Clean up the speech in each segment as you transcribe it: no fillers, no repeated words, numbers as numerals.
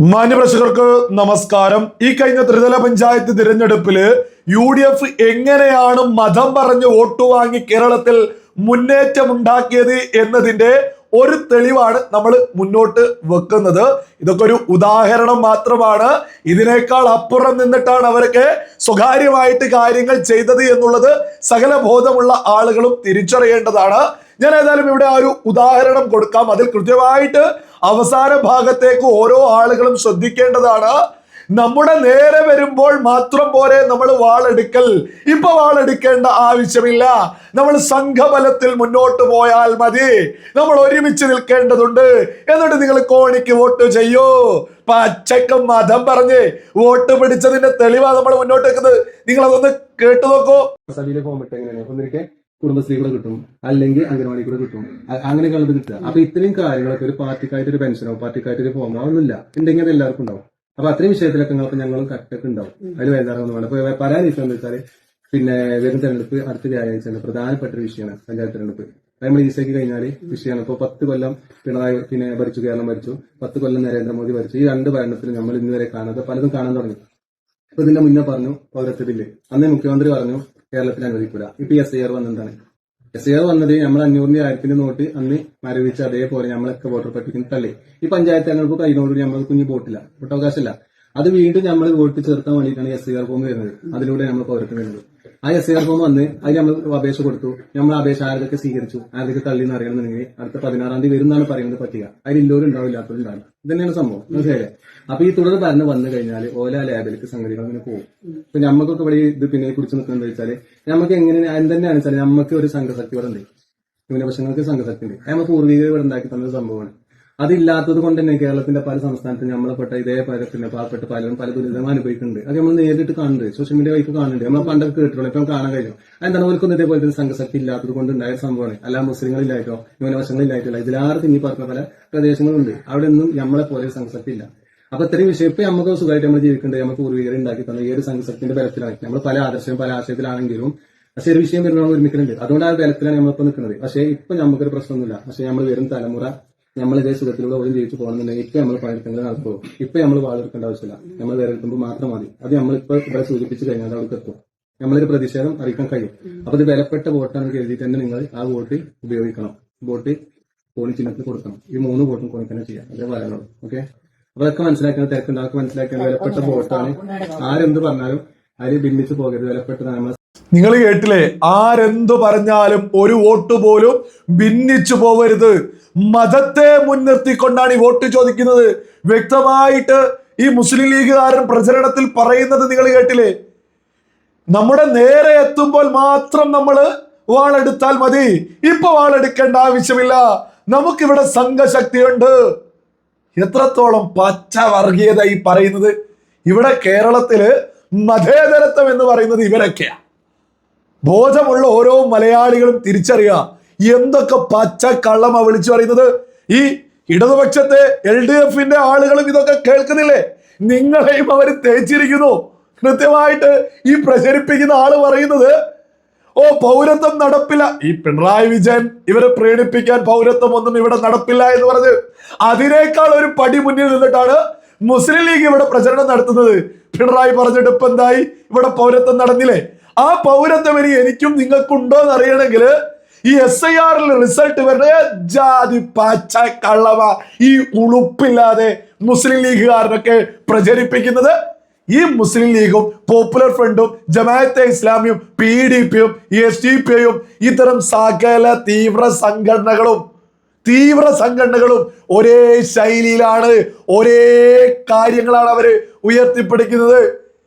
മാന്യപ്രേക്ഷകർക്ക് നമസ്കാരം. ഈ കഴിഞ്ഞ ത്രിതല പഞ്ചായത്ത് തിരഞ്ഞെടുപ്പില് UDF എങ്ങനെയാണ് മതം പറഞ്ഞ് വോട്ട് വാങ്ങി കേരളത്തിൽ മുന്നേറ്റമുണ്ടാക്കിയത് എന്നതിന്റെ ഒരു തെളിവാണ് നമ്മൾ മുന്നോട്ട് വെക്കുന്നത്. ഇതൊക്കെ ഒരു ഉദാഹരണം മാത്രമാണ്. ഇതിനേക്കാൾ അപ്പുറം നിന്നിട്ടാണ് അവരൊക്കെ സ്വകാര്യമായിട്ട് കാര്യങ്ങൾ ചെയ്തത് എന്നുള്ളത് സകല ബോധമുള്ള ആളുകളും തിരിച്ചറിയേണ്ടതാണ്. ഞാൻ ഏതായാലും ഇവിടെ ആ ഒരു ഉദാഹരണം കൊടുക്കാം. അതിൽ കൃത്യമായിട്ട് അവസാന ഭാഗത്തേക്ക് ഓരോ ആളുകളും ശ്രദ്ധിക്കേണ്ടതാണ്. നമ്മുടെ നേരെ വരുമ്പോൾ മാത്രം പോരെ നമ്മൾ വാളെടുക്കൽ. ഇപ്പൊ വാളെടുക്കേണ്ട ആവശ്യമില്ല. നമ്മൾ സംഘബലത്തിൽ മുന്നോട്ട് പോയാൽ മതി. നമ്മൾ ഒരുമിച്ച് നിൽക്കേണ്ടതുണ്ട്. എന്നിട്ട് നിങ്ങൾ കോണിക്ക് വോട്ട് ചെയ്യൂ. പച്ചക്ക് മതം പറഞ്ഞ് വോട്ട് പിടിച്ചതിന്റെ തെളിവാണ് നമ്മൾ മുന്നോട്ട് വെക്കുന്നത്. നിങ്ങൾ അതൊന്ന് കേട്ടു നോക്കൂ. കുടുംബശ്രീകളെ കിട്ടും, അല്ലെങ്കിൽ അംഗനവാടി കൂടെ കിട്ടും, അങ്ങനെയൊക്കെ ഉള്ളത് കിട്ടുക. അപ്പൊ ഇത്രയും കാര്യങ്ങളൊക്കെ ഒരു പാർട്ടിക്കായിട്ട് ഒരു പെൻഷനോ പാർട്ടിക്കായിട്ട് ഒരു ഫോമോ ഒന്നുമില്ല, ഉണ്ടെങ്കിൽ അത് എല്ലാവർക്കും ഉണ്ടാവും. അപ്പൊ അത്രയും വിഷയത്തിലൊക്കെ ഞങ്ങളും കറക്റ്റൊക്കെ ഉണ്ടാവും. അതിൽ വേദാറൊന്നും വേണം. അപ്പൊ പറയാൻ വിഷയം എന്ന് വെച്ചാൽ വരുന്ന തെരഞ്ഞെടുപ്പ് അടുത്ത വ്യാഴാഴ്ചയാണ് പ്രധാനപ്പെട്ട ഒരു വിഷയമാണ് പഞ്ചായത്ത് തെരഞ്ഞെടുപ്പ്. നമ്മൾ ഈസേക്ക് കഴിഞ്ഞാൽ വിഷയമാണ്. ഇപ്പൊ 10 കൊല്ലം പിണറായി ഭരിച്ചു, കേരളം ഭരിച്ചു, 10 കൊല്ലം നരേന്ദ്രമോദി ഭരിച്ചു. ഈ 2 ഭരണത്തിൽ നമ്മൾ ഇന്നുവരെ കാണാതെ പലതും കാണാൻ തുടങ്ങി. ഇപ്പൊ ഇതിന്റെ മുന്നേ പറഞ്ഞു പൗരത്വ ബില്ല്, അന്നേ മുഖ്യമന്ത്രി പറഞ്ഞു കേരളത്തിൽ അനുവദിക്കൂല. ഇപ്പൊ SIR വന്നെന്താണ്? SIR വന്നത് നമ്മൾ 500-ന്റെ 1000-ന്റെ നോട്ട് അന്ന് മരവിച്ച് അതേപോലെ നമ്മളൊക്കെ വോട്ടർ പട്ടികയിൽ തള്ളി. ഈ പഞ്ചായത്ത് തെരഞ്ഞെടുപ്പ് കഴിഞ്ഞോടുകൂടി നമ്മൾ കുഞ്ഞു വോട്ടില്ല, വോട്ടവകാശമില്ല. അത് വീണ്ടും നമ്മൾ വോട്ട് ചേർക്കാൻ വേണ്ടിയിട്ടാണ് SIR ഫോം വരുന്നത്. അതിലൂടെ നമ്മൾ പൗരത്വം വരുന്നത്. ആ SIR ഫോം വന്ന് അതിൽ നമ്മൾ അപേക്ഷ കൊടുത്തു. നമ്മൾ അപേക്ഷ ആരൊക്കെ സ്വീകരിച്ചു, ആരൊക്കെ തള്ളി എന്ന് അറിയണമെന്നുണ്ടെങ്കിൽ അടുത്ത 16-ാം തീയതി വരുന്നതാണ് പറയുന്നത് പറ്റിക. അതിൽ ഇല്ലോരും ഉണ്ടാവും, ഇല്ലാത്തവരും ഉണ്ടാവില്ല. ഇത് തന്നെയാണ് സംഭവം. മനസ്സിലായില്ലേ? അപ്പൊ ഈ തുടർ ഭരണം വന്നു കഴിഞ്ഞാൽ ഓല ലാബിലേക്ക് സംഗതികൾ അങ്ങനെ പോകും. ഇപ്പൊ നമുക്കൊക്കെ ഇവിടെ ഇത് പിന്നെ കുറിച്ച് നിൽക്കുന്നത് വെച്ചാൽ നമുക്ക് എങ്ങനെ എന്തെന്നാണ് വെച്ചാൽ നമുക്ക് ഒരു സംഘശക്തി ഇവിടെ ഉണ്ട്, ന്യൂനപക്ഷങ്ങൾക്ക് സംഘശക്തി ഉണ്ട്. നമ്മൾ പൂർവികർ ഇവിടെ ഉണ്ടാക്കി തന്ന സംഭവമാണ്. അതില്ലാത്തത് കൊണ്ട് തന്നെ കേരളത്തിന്റെ പല സംസ്ഥാനത്തും നമ്മളെപ്പെട്ട ഇതേപോലെ പാവപ്പെട്ട പലരും പല ദുരിതങ്ങൾ അനുഭവിക്കുന്നുണ്ട്. അത് നമ്മൾ നേരിട്ട് കാണുന്നുണ്ട്, സോഷ്യൽ മീഡിയ വഴി കാണുന്നുണ്ട്. നമ്മൾ പണ്ടൊക്കെ കേട്ടിട്ടുള്ളൂ, ഇപ്പം കാണാൻ കഴിയും. എന്താണ് അവർക്കൊന്നും ഇതേപോലെ തന്നെ സംഘശക്തി ഇല്ലാത്തത് കൊണ്ട് ഉണ്ടായ സംഭവമാണ്. അല്ല മുസ്ലിങ്ങളില്ലായിട്ടോ ന്യൂനപക്ഷങ്ങളില്ലായിട്ടില്ല, ഇതിലാറ് തിങ്ങി പറഞ്ഞ പല പ്രദേശങ്ങളുണ്ട്. അവിടെ ഒന്നും നമ്മളെ പോലെ സംഘശക്തി ഇല്ല. അപ്പൊ ഇത്രയും വിഷയം ഇപ്പൊ നമുക്ക് സുഖമായിട്ട് നമ്മൾ ജീവിക്കേണ്ടത് നമ്മൾ പൂർവികരെ ഉണ്ടാക്കി തന്ന ഈ ഒരു സംഘശക്തിന്റെ ബലത്തിലാണ്. നമ്മൾ പല ആദർശവും പല ആശയത്തിലാണെങ്കിലും പക്ഷെ ഒരു വിഷയം വരുമ്പോൾ ഒരുമിക്കുന്നുണ്ട്. അതുകൊണ്ട് ആ ബലത്തിലാണ് നമ്മളിപ്പോ നിൽക്കുന്നത്. പക്ഷേ ഇപ്പൊ നമുക്കൊരു പ്രശ്നമൊന്നുമില്ല. പക്ഷെ നമ്മൾ വരും തലമുറ നമ്മൾ ഇതേ സുഖത്തിലൂടെ ഓരോ ജീവിച്ചു പോകണമെന്നുണ്ടെങ്കിൽ ഇപ്പൊ നമ്മൾ പണിയെടുക്കുന്നത് നടക്കുമോ? ഇപ്പൊ നമ്മൾ വാളെടുക്കേണ്ട ആവശ്യമില്ല. നമ്മൾ വേറെടുക്കുമ്പോൾ മാത്രം മതി. അത് നമ്മളിപ്പോ ഇവിടെ സൂചിപ്പിച്ചു കഴിഞ്ഞാൽ അവിടെ എത്തും. നമ്മളൊരു പ്രതിഷേധം അറിയിക്കാൻ കഴിയും. അപ്പൊ ഇത് വിലപ്പെട്ട വോട്ടാണ് കരുതിയിട്ട് തന്നെ നിങ്ങൾ ആ വോട്ട് ഉപയോഗിക്കണം. വോട്ട് കോണി ചിഹ്നത്തിൽ കൊടുക്കണം. ഈ 3 വോട്ടും കോണിക്കന്നെ ചെയ്യാം. അതേ പറയാനുള്ളൂ. ഓക്കെ, അതൊക്കെ മനസ്സിലാക്കുന്നത് തിരക്കുണ്ടാക്കി മനസ്സിലാക്കുന്നത് വിലപ്പെട്ട വോട്ടാണ്. ആരെന്ത് പറഞ്ഞാലും അതിൽ ഭിന്നിച്ചു പോകരുത്. വിലപ്പെട്ടതാണ്. നമ്മൾ നിങ്ങൾ കേട്ടില്ലേ? ആരെന്തു പറഞ്ഞാലും ഒരു വോട്ട് പോലും ഭിന്നിച്ചു പോവരുത്. മതത്തെ മുൻനിർത്തിക്കൊണ്ടാണ് ഈ വോട്ട് ചോദിക്കുന്നത്. വ്യക്തമായിട്ട് ഈ മുസ്ലിം ലീഗുകാരൻ പ്രചരണത്തിൽ പറയുന്നത് നിങ്ങൾ കേട്ടില്ലേ? നമ്മുടെ നേരെ എത്തുമ്പോൾ മാത്രം നമ്മൾ വാളെടുത്താൽ മതി. ഇപ്പൊ വാളെടുക്കേണ്ട ആവശ്യമില്ല. നമുക്കിവിടെ സംഘശക്തിയുണ്ട്. എത്രത്തോളം പച്ച വർഗീയത ഈ പറയുന്നത്! ഇവിടെ കേരളത്തില് മതേതരത്വം എന്ന് പറയുന്നത് ഇവരൊക്കെയാ. ബോധമുള്ള ഓരോ മലയാളികളും തിരിച്ചറിയുക എന്തൊക്കെ പച്ച കള്ളമാ വിളിച്ചു പറയുന്നത്. ഈ ഇടതുപക്ഷത്തെ LDF-ന്റെ ആളുകളും ഇതൊക്കെ കേൾക്കുന്നില്ലേ? നിങ്ങളെയും അവർ തേച്ചിരിക്കുന്നു. കൃത്യമായിട്ട് ഈ പ്രചരിപ്പിക്കുന്ന ആള് പറയുന്നത് പൗരത്വം നടപ്പില്ല. ഈ പിണറായി വിജയൻ ഇവരെ പ്രേരിപ്പിക്കാൻ പൗരത്വം ഒന്നും ഇവിടെ നടപ്പില്ല എന്ന് പറഞ്ഞ് അതിനേക്കാൾ ഒരു പടി മുന്നിൽ നിന്നിട്ടാണ് മുസ്ലിം ലീഗ് ഇവിടെ പ്രചരണം നടത്തുന്നത്. പിണറായി പറഞ്ഞിട്ട് ഇപ്പൊ എന്തായി? ഇവിടെ പൗരത്വം നടന്നില്ലേ? ആ പൗരത്വം ഇനി എനിക്കും നിങ്ങൾക്കും ഉണ്ടോ എന്ന് അറിയണമെങ്കിൽ ഈ SIR-ൽ റിസൾട്ട് വരുന്ന ജാതി പച്ച കള്ളവ ഈ ഉളുപ്പില്ലാതെ മുസ്ലിം ലീഗുകാരനൊക്കെ പ്രചരിപ്പിക്കുന്നത്. ഈ മുസ്ലിം ലീഗും പോപ്പുലർ ഫ്രണ്ടും ജമാഅത്തെ ഇസ്ലാമിയും PDP-യും SDPI-യും ഇത്തരം സകല തീവ്ര സംഘടനകളും ഒരേ ശൈലിയിലാണ്, ഒരേ കാര്യങ്ങളാണ് അവര് ഉയർത്തിപ്പിടിക്കുന്നത്.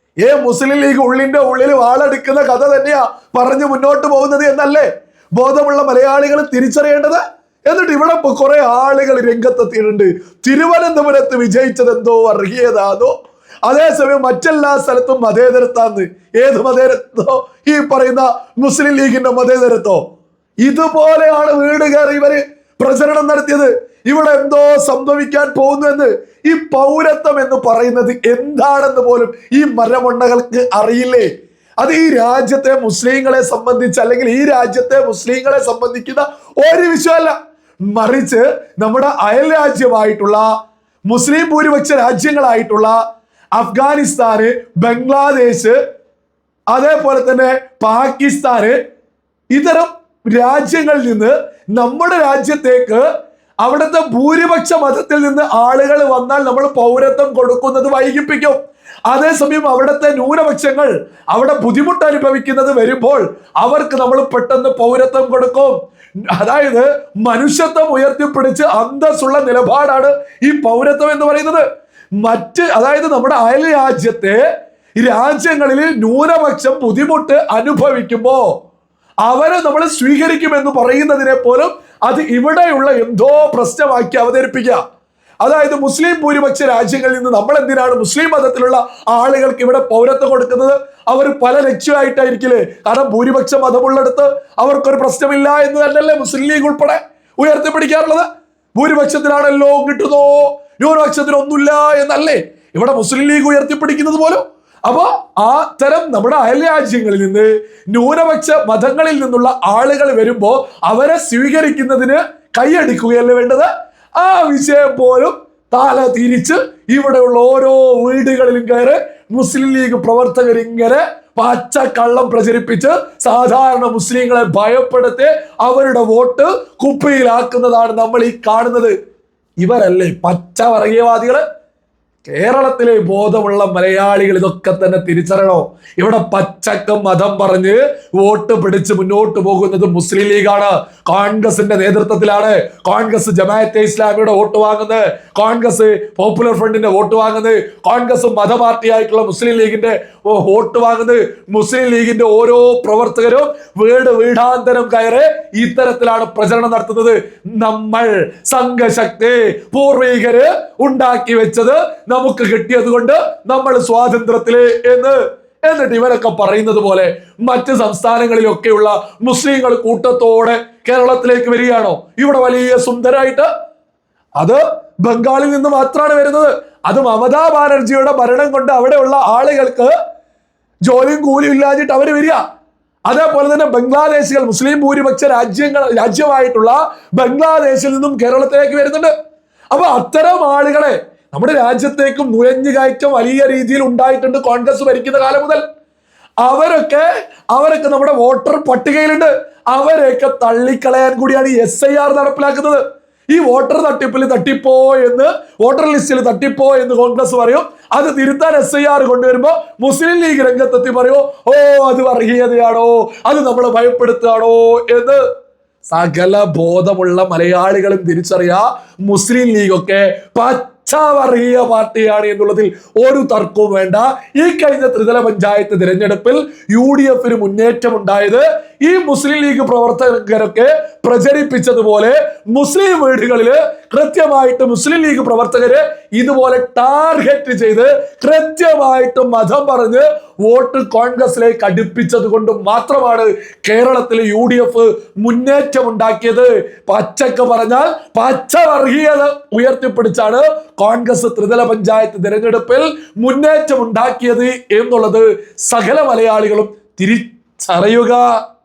മുസ്ലിം ലീഗ് ഉള്ളിൽ വാളെടുക്കുന്ന കഥ തന്നെയാ പറഞ്ഞു മുന്നോട്ട് പോകുന്നത് എന്നല്ലേ ബോധമുള്ള മലയാളികൾ തിരിച്ചറിയേണ്ടത്? എന്നിട്ട് ഇവിടെ കുറെ ആളുകൾ രംഗത്തെത്തിയിട്ടുണ്ട്. തിരുവനന്തപുരത്ത് വിജയിച്ചത് എന്തോ വർഗീയതാണോ, അതേസമയം മറ്റെല്ലാ സ്ഥലത്തും മതേതരത്വന്ന്. ഏത് മതേതരത്വോ? ഈ പറയുന്ന മുസ്ലിം ലീഗിന്റെ മതേതരത്വോ? ഇതുപോലെയാണ് വീട് കയറി ഇവര് പ്രചരണം നടത്തിയത്. ഇവിടെ എന്തോ സംഭവിക്കാൻ പോകുന്നു എന്ന്. ഈ പൗരത്വം എന്ന് പറയുന്നത് എന്താണെന്ന് പോലും ഈ മരമൊണ്ണകൾക്ക് അറിയില്ലേ? അത് ഈ രാജ്യത്തെ മുസ്ലിങ്ങളെ സംബന്ധിച്ച് അല്ലെങ്കിൽ ഈ രാജ്യത്തെ മുസ്ലിങ്ങളെ സംബന്ധിക്കുന്ന ഒരു വിഷയമല്ല. മറിച്ച് നമ്മുടെ അയൽ രാജ്യമായിട്ടുള്ള മുസ്ലിം ഭൂരിപക്ഷ രാജ്യങ്ങളായിട്ടുള്ള അഫ്ഗാനിസ്ഥാന്, ബംഗ്ലാദേശ്, അതേപോലെ തന്നെ പാകിസ്ഥാന്, ഇത്തരം രാജ്യങ്ങളിൽ നിന്ന് നമ്മുടെ രാജ്യത്തേക്ക് അവിടുത്തെ ഭൂരിപക്ഷ മതത്തിൽ നിന്ന് ആളുകൾ വന്നാൽ നമ്മൾ പൗരത്വം കൊടുക്കുന്നത് വൈകിപ്പിക്കും. അതേസമയം അവിടുത്തെ ന്യൂനപക്ഷങ്ങൾ അവിടെ ബുദ്ധിമുട്ട് അനുഭവിക്കുന്നത് വരുമ്പോൾ അവർക്ക് നമ്മൾ പെട്ടെന്ന് പൗരത്വം കൊടുക്കും. അതായത് മനുഷ്യത്വം ഉയർത്തിപ്പിടിച്ച് അന്തസ്സുള്ള നിലപാടാണ് ഈ പൗരത്വം എന്ന് പറയുന്നത്. അതായത് നമ്മുടെ അയൽ രാജ്യങ്ങളിൽ ന്യൂനപക്ഷം ബുദ്ധിമുട്ട് അനുഭവിക്കുമ്പോ അവരെ നമ്മൾ സ്വീകരിക്കുമെന്ന് പറയുന്നതിനെ പോലും അത് ഇവിടെയുള്ള എന്തോ പ്രശ്നമാക്കി അവതരിപ്പിക്കുക. അതായത് മുസ്ലിം ഭൂരിപക്ഷ രാജ്യങ്ങളിൽ നിന്ന് നമ്മൾ എന്തിനാണ് മുസ്ലിം മതത്തിലുള്ള ആളുകൾക്ക് ഇവിടെ പൗരത്വം കൊടുക്കുന്നത്? അവർ പല ലക്ഷ്യമായിട്ടായിരിക്കില്ലേ? കാരണം ഭൂരിപക്ഷ മതമുള്ളിടത്ത് അവർക്കൊരു പ്രശ്നമില്ല എന്ന് തന്നെയല്ലേ മുസ്ലിം ലീഗ് ഉൾപ്പെടെ ഉയർത്തിപ്പിടിക്കാറുള്ളത്. ഭൂരിപക്ഷത്തിനാണല്ലോ കിട്ടുന്നോ, ന്യൂനപക്ഷത്തിന് ഒന്നുമില്ല എന്നല്ലേ ഇവിടെ മുസ്ലിം ലീഗ് ഉയർത്തിപ്പിടിക്കുന്നത് പോലും. അപ്പൊ ആ തരം നമ്മുടെ അയൽ രാജ്യങ്ങളിൽ നിന്ന് ന്യൂനപക്ഷ മതങ്ങളിൽ നിന്നുള്ള ആളുകൾ വരുമ്പോ അവരെ സ്വീകരിക്കുന്നതിന് കൈയടിക്കുകയല്ലേ വേണ്ടത്? ആ വിഷയം പോലും തല തിരിച്ച് ഇവിടെയുള്ള ഓരോ വീടുകളിലും കയറി മുസ്ലിം ലീഗ് പ്രവർത്തകർ ഇങ്ങനെ പച്ചക്കള്ളം പ്രചരിപ്പിച്ച് സാധാരണ മുസ്ലിങ്ങളെ ഭയപ്പെടുത്തി അവരുടെ വോട്ട് കുപ്പിയിലാക്കുന്നതാണ് നമ്മൾ ഈ കാണുന്നത്. ഇവരല്ലേ പച്ച വർഗീയവാദികള്? കേരളത്തിലെ ബോധമുള്ള മലയാളികൾ ഇതൊക്കെ തന്നെ തിരിച്ചറിയണോ? ഇവിടെ പച്ചക്കം മതം പറഞ്ഞ് വോട്ട് പിടിച്ച് മുന്നോട്ട് പോകുന്നത് മുസ്ലിം ലീഗാണ്. കോൺഗ്രസിന്റെ നേതൃത്വത്തിലാണ് കോൺഗ്രസ് ജമാഅത്തെ ഇസ്ലാമിയുടെ വോട്ട് വാങ്ങുന്നത്, കോൺഗ്രസ് പോപ്പുലർ ഫ്രണ്ടിന്റെ വോട്ട് വാങ്ങുന്നത്, കോൺഗ്രസ് മത പാർട്ടിയായിട്ടുള്ള മുസ്ലിം ലീഗിന്റെ വോട്ട് വാങ്ങുന്നത്. മുസ്ലിം ലീഗിന്റെ ഓരോ പ്രവർത്തകരും വീടാന്തരം കയറി ഇത്തരത്തിലാണ് പ്രചരണം നടത്തുന്നത്. നമ്മൾ സംഘശക്തി പൂർവികര് ഉണ്ടാക്കി വെച്ചത് നമുക്ക് കിട്ടിയത് കൊണ്ട് നമ്മൾ സ്വാതന്ത്ര്യത്തില് എന്നിട്ട് ഇവരൊക്കെ പറയുന്നത് പോലെ മറ്റ് സംസ്ഥാനങ്ങളിലൊക്കെയുള്ള മുസ്ലിങ്ങൾ കൂട്ടത്തോടെ കേരളത്തിലേക്ക് വരികയാണോ? ഇവിടെ വലിയ സുന്ദരായിട്ട് അത് ബംഗാളിൽ നിന്ന് മാത്രമാണ് വരുന്നത്. അത് മമതാ ബാനർജിയുടെ ഭരണം കൊണ്ട് അവിടെയുള്ള ആളുകൾക്ക് ജോലിയും കൂലിയും ഇല്ലാഞ്ഞിട്ട് അവര് വരിക. അതേപോലെ തന്നെ ബംഗ്ലാദേശികൾ, മുസ്ലിം ഭൂരിപക്ഷ രാജ്യമായിട്ടുള്ള ബംഗ്ലാദേശിൽ നിന്നും കേരളത്തിലേക്ക് വരുന്നുണ്ട്. അപ്പൊ അത്തരം ആളുകളെ നമ്മുടെ രാജ്യത്തേക്കും നുഴഞ്ഞു കയറ്റം വലിയ രീതിയിൽ ഉണ്ടായിട്ടുണ്ട് കോൺഗ്രസ് ഭരിക്കുന്ന കാലം മുതൽ. അവരൊക്കെ നമ്മുടെ വോട്ടർ പട്ടികയിലുണ്ട്. അവരെയൊക്കെ തള്ളിക്കളയാൻ കൂടിയാണ് ഈ SIR നടപ്പിലാക്കുന്നത്. ഈ വോട്ടർ തട്ടിപ്പോ എന്ന്, വോട്ടർ ലിസ്റ്റിൽ തട്ടിപ്പോ എന്ന് കോൺഗ്രസ് പറയും. അത് തിരുത്താൻ SIR കൊണ്ടുവരുമ്പോ മുസ്ലിം ലീഗ് രംഗത്തെത്തി പറയോ, ഓ അത് വർഗീയതയാണോ, അത് നമ്മളെ ഭയപ്പെടുത്തുകയാണോ എന്ന്. സകല ബോധമുള്ള മലയാളികളും തിരിച്ചറിയാ മുസ്ലിം ലീഗൊക്കെ വർഗീയ പാർട്ടിയാണ് എന്നുള്ളതിൽ ഒരു തർക്കവും വേണ്ട. ഈ കഴിഞ്ഞ ത്രിതല പഞ്ചായത്ത് തിരഞ്ഞെടുപ്പിൽ UDF മുന്നേറ്റം ഉണ്ടായത് ഈ മുസ്ലിം ലീഗ് പ്രവർത്തകരൊക്കെ പ്രചരിപ്പിച്ചതുപോലെ മുസ്ലിം വീടുകളില് കൃത്യമായിട്ട് മുസ്ലിം ലീഗ് പ്രവർത്തകര് ഇതുപോലെ ടാർഗറ്റ് ചെയ്ത് കൃത്യമായിട്ട് മതം പറഞ്ഞ് വോട്ട് കോൺഗ്രസിലേക്ക് അടുപ്പിച്ചത് കൊണ്ട് മാത്രമാണ് കേരളത്തിൽ UDF മുന്നേറ്റം ഉണ്ടാക്കിയത്. പച്ചക്ക് പറഞ്ഞാൽ പച്ച വർഗീയത ഉയർത്തിപ്പിടിച്ചാണ് കോൺഗ്രസ് ത്രിതല പഞ്ചായത്ത് തിരഞ്ഞെടുപ്പിൽ മുന്നേറ്റം ഉണ്ടാക്കിയത് എന്നുള്ളത് സകല മലയാളികളും തിരിച്ചറിയുക.